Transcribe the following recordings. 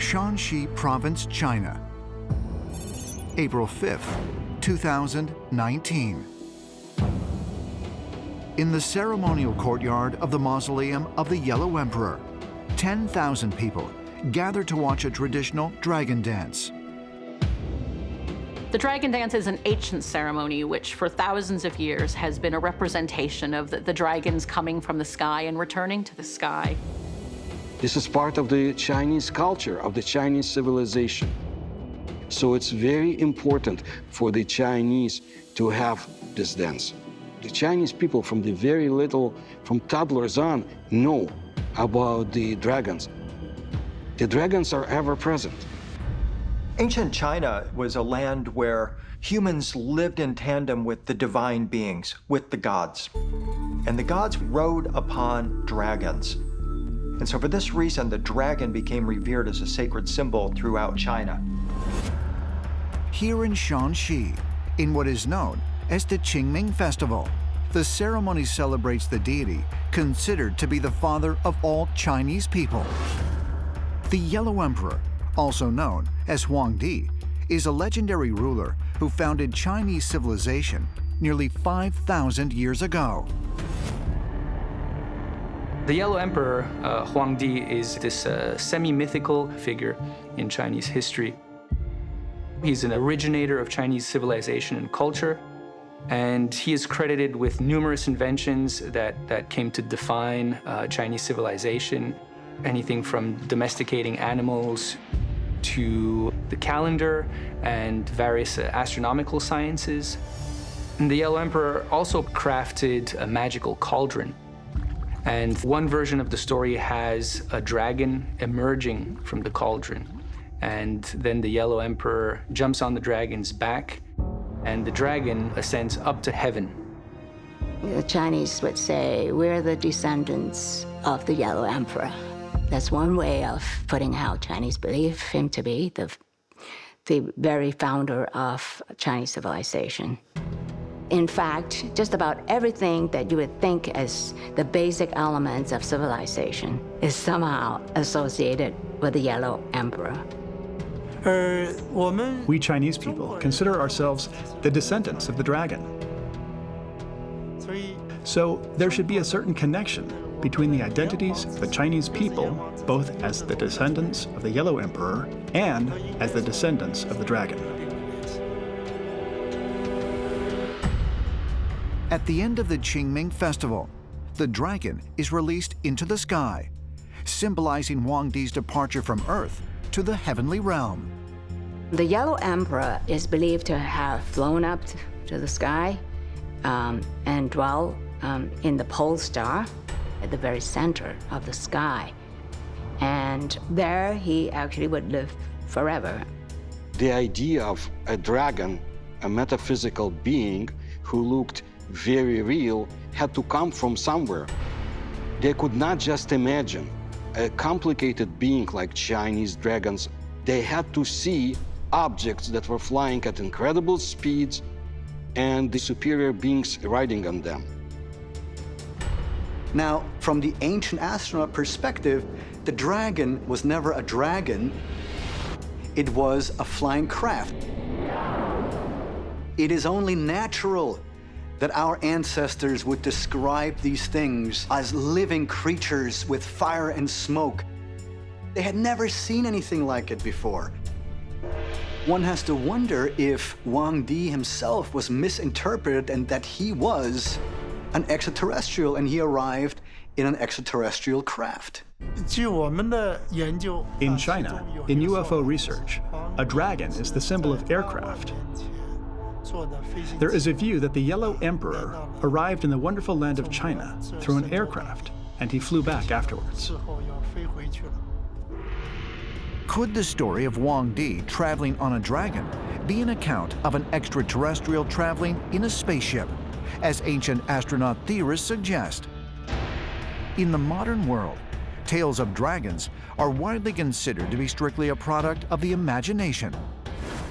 Shanxi Province, China. April 5th, 2019. In the ceremonial courtyard of the mausoleum of the Yellow Emperor, 10,000 people gather to watch a traditional dragon dance. The dragon dance is an ancient ceremony which for thousands of years has been a representation of the dragons coming from the sky and returning to the sky. This is part of the Chinese culture, of the Chinese civilization. So it's very important for the Chinese to have this dance. The Chinese people from the very little, from toddlers on, know about the dragons. The dragons are ever present. Ancient China was a land where humans lived in tandem with the divine beings, with the gods. And the gods rode upon dragons. And so for this reason, the dragon became revered as a sacred symbol throughout China. Here in Shanxi, in what is known as the Qingming Festival, the ceremony celebrates the deity considered to be the father of all Chinese people. The Yellow Emperor, also known as Huangdi, is a legendary ruler who founded Chinese civilization nearly 5,000 years ago. The Yellow Emperor, Huangdi, is this semi-mythical figure in Chinese history. He's an originator of Chinese civilization and culture, and he is credited with numerous inventions that came to define Chinese civilization, anything from domesticating animals to the calendar and various astronomical sciences. And the Yellow Emperor also crafted a magical cauldron. And one version of the story has a dragon emerging from the cauldron. And then the Yellow Emperor jumps on the dragon's back, and the dragon ascends up to heaven. The Chinese would say, we're the descendants of the Yellow Emperor. That's one way of putting how Chinese believe him to be, the very founder of Chinese civilization. In fact, just about everything that you would think as the basic elements of civilization is somehow associated with the Yellow Emperor. We Chinese people consider ourselves the descendants of the dragon. So there should be a certain connection between the identities of the Chinese people, both as the descendants of the Yellow Emperor and as the descendants of the dragon. At the end of the Qingming Festival, the dragon is released into the sky, symbolizing Huangdi's departure from Earth to the heavenly realm. The Yellow Emperor is believed to have flown up to the sky and dwell in the pole star at the very center of the sky. And there he actually would live forever. The idea of a dragon, a metaphysical being who looked very real, had to come from somewhere. They could not just imagine a complicated being like Chinese dragons. They had to see objects that were flying at incredible speeds and the superior beings riding on them. Now, from the ancient astronaut perspective, the dragon was never a dragon. It was a flying craft. It is only natural that our ancestors would describe these things as living creatures with fire and smoke. They had never seen anything like it before. One has to wonder if Huangdi himself was misinterpreted and that he was an extraterrestrial and he arrived in an extraterrestrial craft. In China, in UFO research, a dragon is the symbol of aircraft. There is a view that the Yellow Emperor arrived in the wonderful land of China through an aircraft, and he flew back afterwards. Could the story of Huangdi traveling on a dragon be an account of an extraterrestrial traveling in a spaceship, as ancient astronaut theorists suggest? In the modern world, tales of dragons are widely considered to be strictly a product of the imagination.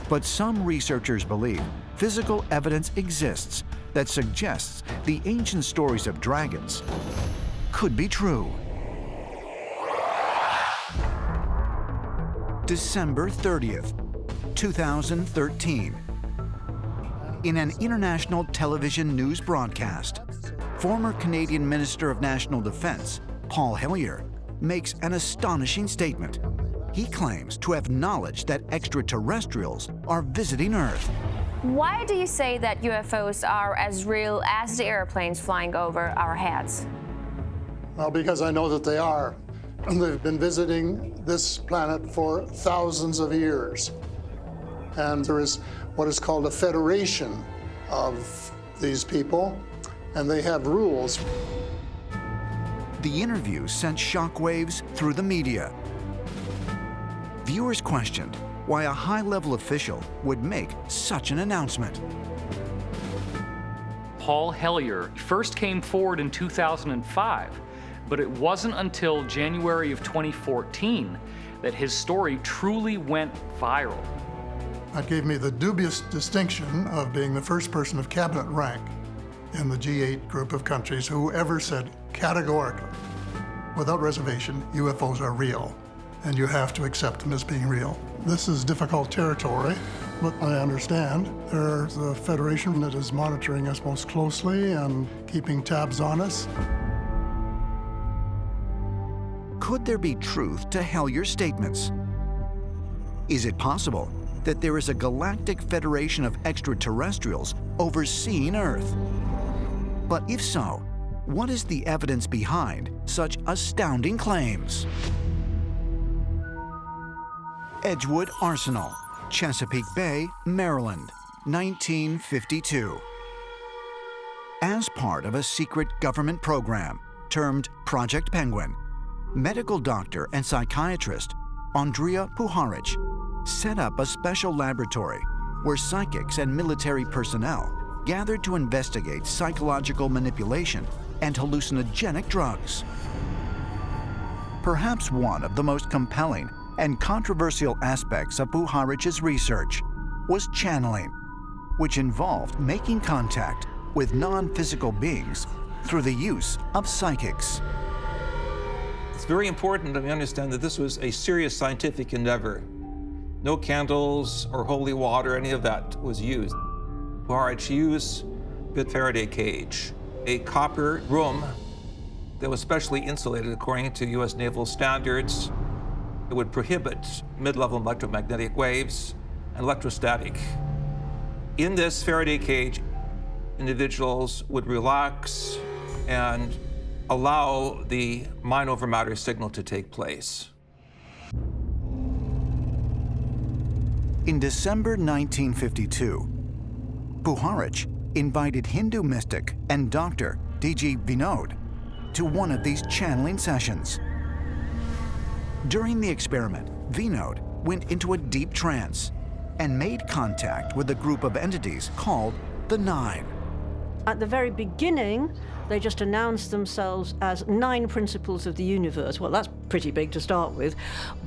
But some researchers believe physical evidence exists that suggests the ancient stories of dragons could be true. December 30th, 2013. In an international television news broadcast, former Canadian Minister of National Defense, Paul Hellyer, makes an astonishing statement. He claims to have knowledge that extraterrestrials are visiting Earth. Why do you say that UFOs are as real as the airplanes flying over our heads? Well, because I know that they are. They've been visiting this planet for thousands of years. And there is what is called a federation of these people, and they have rules. The interview sent shockwaves through the media. Viewers questioned why a high-level official would make such an announcement. Paul Hellyer first came forward in 2005, but it wasn't until January of 2014 that his story truly went viral. That gave me the dubious distinction of being the first person of cabinet rank in the G8 group of countries who ever said categorically, without reservation, UFOs are real, and you have to accept them as being real. This is difficult territory, but I understand there's a federation that is monitoring us most closely and keeping tabs on us. Could there be truth to Hellyer's statements? Is it possible that there is a galactic federation of extraterrestrials overseeing Earth? But if so, what is the evidence behind such astounding claims? Edgewood Arsenal, Chesapeake Bay, Maryland, 1952. As part of a secret government program termed Project Penguin, medical doctor and psychiatrist Andrea Puharich set up a special laboratory where psychics and military personnel gathered to investigate psychological manipulation and hallucinogenic drugs. Perhaps one of the most compelling and controversial aspects of Puharich's research was channeling, which involved making contact with non-physical beings through the use of psychics. It's very important that we understand that this was a serious scientific endeavor. No candles or holy water, any of that was used. Puharich used a Faraday cage, a copper room that was specially insulated according to US naval standards. It would prohibit mid-level electromagnetic waves and electrostatic. In this Faraday cage, individuals would relax and allow the mind over matter signal to take place. In December 1952, Puharich invited Hindu mystic and doctor D.G. Vinod to one of these channeling sessions. During the experiment, Vinod went into a deep trance and made contact with a group of entities called the Nine. At the very beginning, they just announced themselves as 9 principles of the universe. Well, that's pretty big to start with.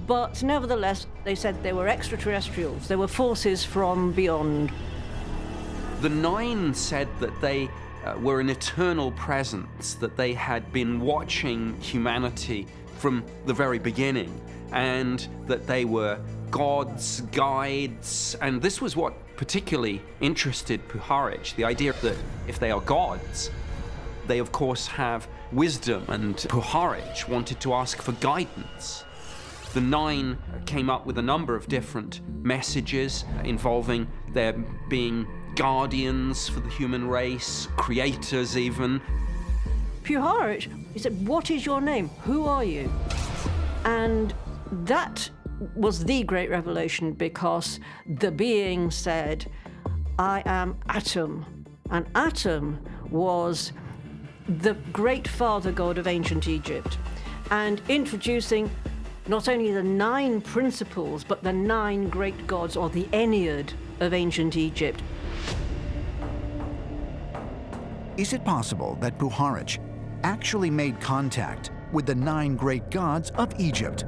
But nevertheless, they said they were extraterrestrials. They were forces from beyond. The 9 said that they were an eternal presence, that they had been watching humanity from the very beginning, and that they were gods, guides, and this was what particularly interested Puharich, the idea that if they are gods, they of course have wisdom, and Puharich wanted to ask for guidance. The 9 came up with a number of different messages involving their being guardians for the human race, creators even. Puharich, he said, "What is your name? Who are you?" And that was the great revelation, because the being said, "I am Atum." And Atum was the great father god of ancient Egypt, and introducing not only the 9 principles, but the 9 great gods, or the Ennead of ancient Egypt. Is it possible that Puharich actually made contact with the 9 great gods of Egypt?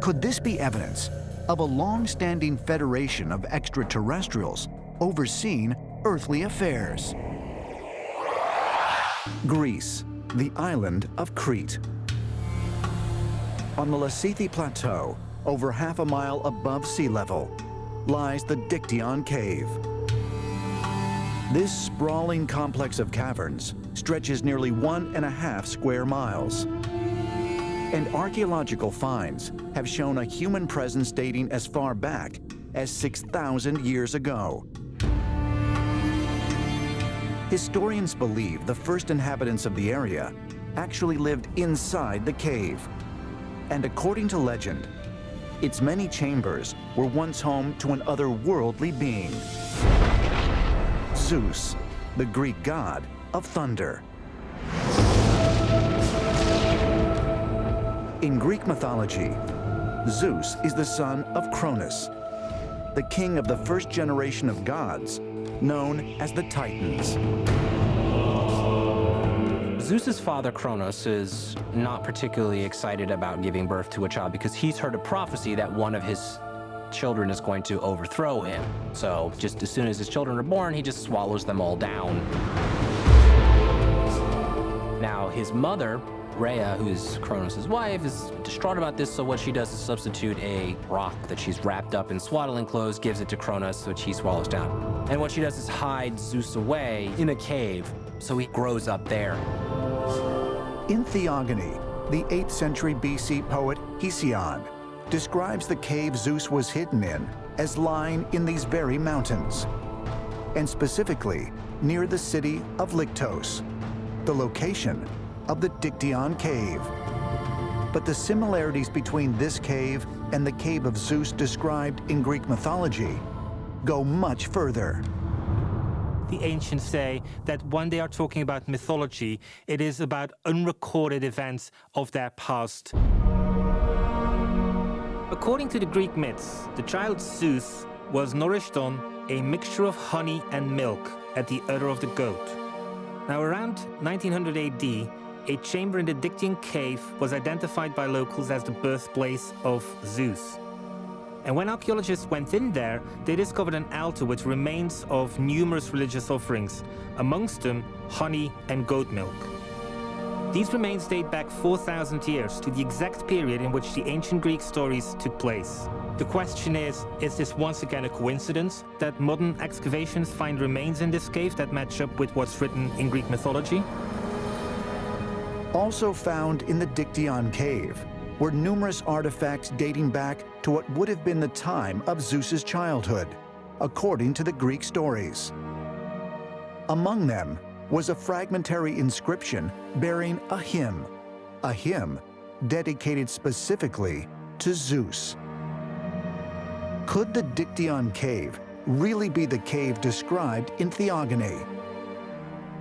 Could this be evidence of a long-standing federation of extraterrestrials overseeing earthly affairs? Greece, the island of Crete. On the Lassithi Plateau, over half a mile above sea level, lies the Dictyon Cave. This sprawling complex of caverns stretches nearly 1.5 square miles. And archaeological finds have shown a human presence dating as far back as 6,000 years ago. Historians believe the first inhabitants of the area actually lived inside the cave. And according to legend, its many chambers were once home to an otherworldly being, Zeus, the Greek god of thunder. In Greek mythology, Zeus is the son of Cronus, the king of the first generation of gods, known as the Titans. Zeus's father, Cronus, is not particularly excited about giving birth to a child because he's heard a prophecy that one of his children is going to overthrow him. So just as soon as his children are born, he just swallows them all down. Now, his mother, Rhea, who is Cronus' wife, is distraught about this, so what she does is substitute a rock that she's wrapped up in swaddling clothes, gives it to Cronus, which he swallows down. And what she does is hide Zeus away in a cave, so he grows up there. In Theogony, the 8th century BC poet Hesiod describes the cave Zeus was hidden in as lying in these very mountains, and specifically near the city of Lyktos, the location of the Dictyon Cave. But the similarities between this cave and the cave of Zeus described in Greek mythology go much further. The ancients say that when they are talking about mythology, it is about unrecorded events of their past. According to the Greek myths, the child Zeus was nourished on a mixture of honey and milk at the udder of the goat. Now, around 1900 AD, a chamber in the Dictyon Cave was identified by locals as the birthplace of Zeus. And when archaeologists went in there, they discovered an altar with remains of numerous religious offerings, amongst them honey and goat milk. These remains date back 4,000 years to the exact period in which the ancient Greek stories took place. The question is this once again a coincidence that modern excavations find remains in this cave that match up with what's written in Greek mythology? Also found in the Dictyon Cave were numerous artifacts dating back to what would have been the time of Zeus's childhood, according to the Greek stories. Among them was a fragmentary inscription bearing a hymn dedicated specifically to Zeus. Could the Dictyon Cave really be the cave described in Theogony?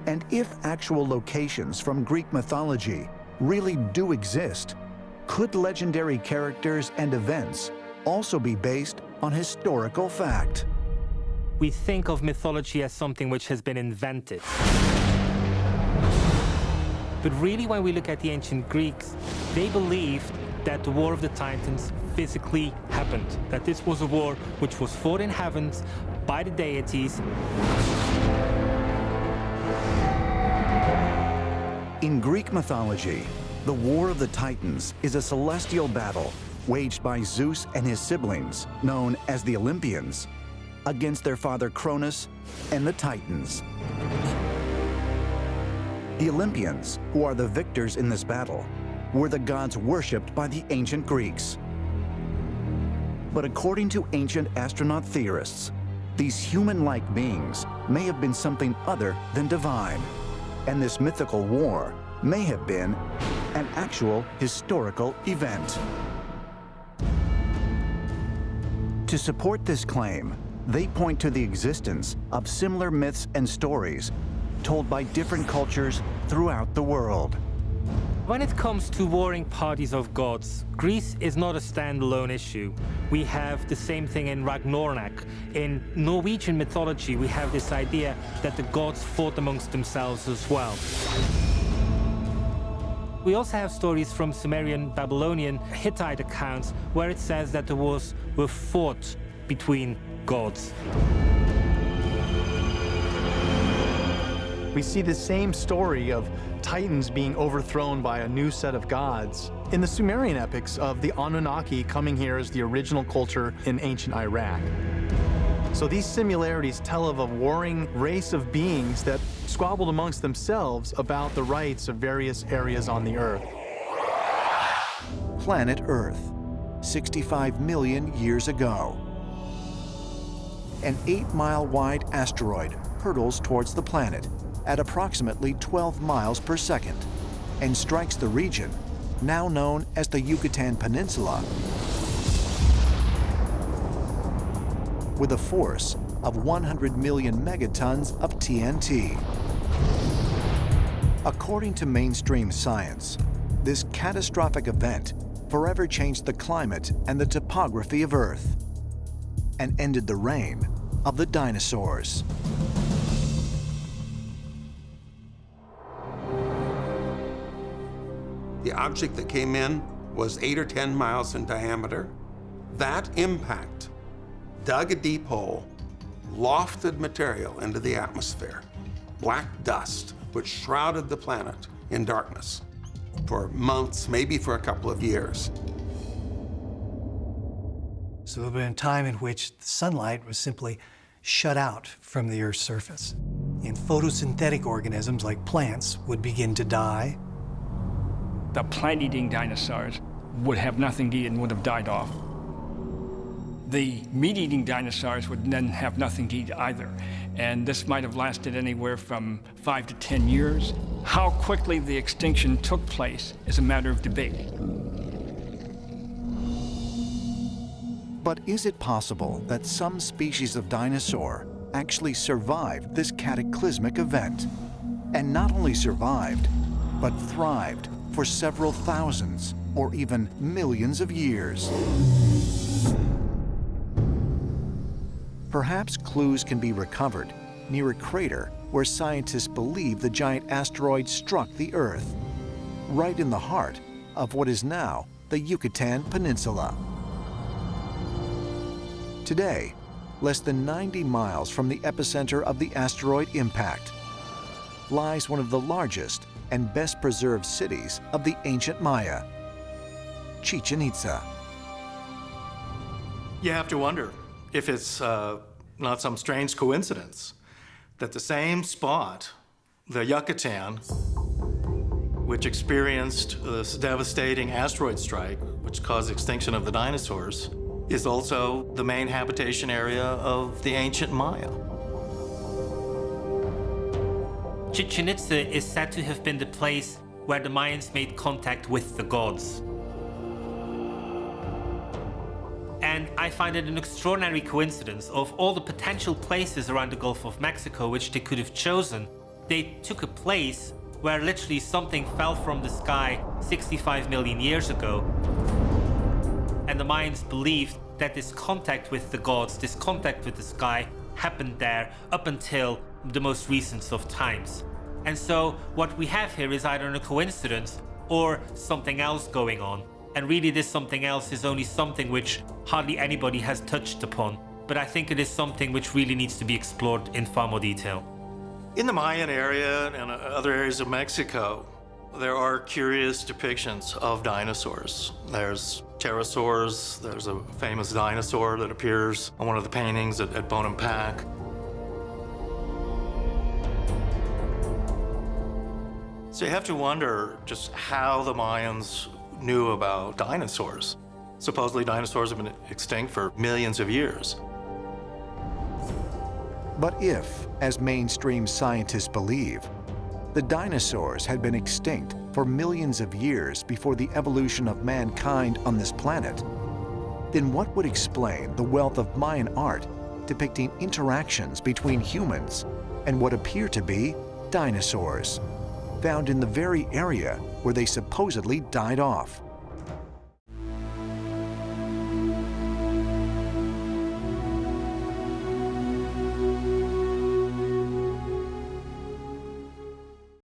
And if actual locations from Greek mythology really do exist, could legendary characters and events also be based on historical fact? We think of mythology as something which has been invented. But really, when we look at the ancient Greeks, they believed that the War of the Titans physically happened, that this was a war which was fought in heavens by the deities. In Greek mythology, the War of the Titans is a celestial battle waged by Zeus and his siblings, known as the Olympians, against their father Cronus and the Titans. The Olympians, who are the victors in this battle, were the gods worshipped by the ancient Greeks. But according to ancient astronaut theorists, these human-like beings may have been something other than divine, and this mythical war may have been an actual historical event. To support this claim, they point to the existence of similar myths and stories told by different cultures throughout the world. When it comes to warring parties of gods, Greece is not a standalone issue. We have the same thing in Ragnarok. In Norwegian mythology, we have this idea that the gods fought amongst themselves as well. We also have stories from Sumerian, Babylonian, Hittite accounts where it says that the wars were fought between gods. We see the same story of titans being overthrown by a new set of gods in the Sumerian epics of the Anunnaki coming here as the original culture in ancient Iraq. So these similarities tell of a warring race of beings that squabbled amongst themselves about the rights of various areas on the Earth. Planet Earth, 65 million years ago. An 8-mile wide asteroid hurtles towards the planet at approximately 12 miles per second and strikes the region now known as the Yucatan Peninsula with a force of 100 million megatons of TNT. According to mainstream science, this catastrophic event forever changed the climate and the topography of Earth and ended the reign of the dinosaurs. The object that came in was 8 or 10 miles in diameter. That impact dug a deep hole, lofted material into the atmosphere, black dust, which shrouded the planet in darkness for months, maybe for a couple of years. So there had been a time in which the sunlight was simply shut out from the Earth's surface. And photosynthetic organisms like plants would begin to die. The plant-eating dinosaurs would have nothing to eat and would have died off. The meat-eating dinosaurs would then have nothing to eat either. And this might have lasted anywhere from 5 to 10 years. How quickly the extinction took place is a matter of debate. But is it possible that some species of dinosaur actually survived this cataclysmic event? And not only survived, but thrived for several thousands or even millions of years. Perhaps clues can be recovered near a crater where scientists believe the giant asteroid struck the Earth, right in the heart of what is now the Yucatan Peninsula. Today, less than 90 miles from the epicenter of the asteroid impact, lies one of the largest and best preserved cities of the ancient Maya, Chichen Itza. You have to wonder if it's not some strange coincidence that the same spot, the Yucatan, which experienced this devastating asteroid strike, which caused extinction of the dinosaurs, is also the main habitation area of the ancient Maya. Chichen Itza is said to have been the place where the Mayans made contact with the gods. And I find it an extraordinary coincidence. Of all the potential places around the Gulf of Mexico which they could have chosen, they took a place where literally something fell from the sky 65 million years ago. And the Mayans believed that this contact with the gods, this contact with the sky, happened there up until the most recent of times. And so what we have here is either a coincidence or something else going on. And really this something else is only something which hardly anybody has touched upon. But I think it is something which really needs to be explored in far more detail. In the Mayan area and other areas of Mexico, there are curious depictions of dinosaurs. There's pterosaurs, there's a famous dinosaur that appears on one of the paintings at Bonampak. So you have to wonder just how the Mayans knew about dinosaurs. Supposedly dinosaurs have been extinct for millions of years. But if, as mainstream scientists believe, the dinosaurs had been extinct for millions of years before the evolution of mankind on this planet, then what would explain the wealth of Mayan art depicting interactions between humans and what appear to be dinosaurs, found in the very area where they supposedly died off?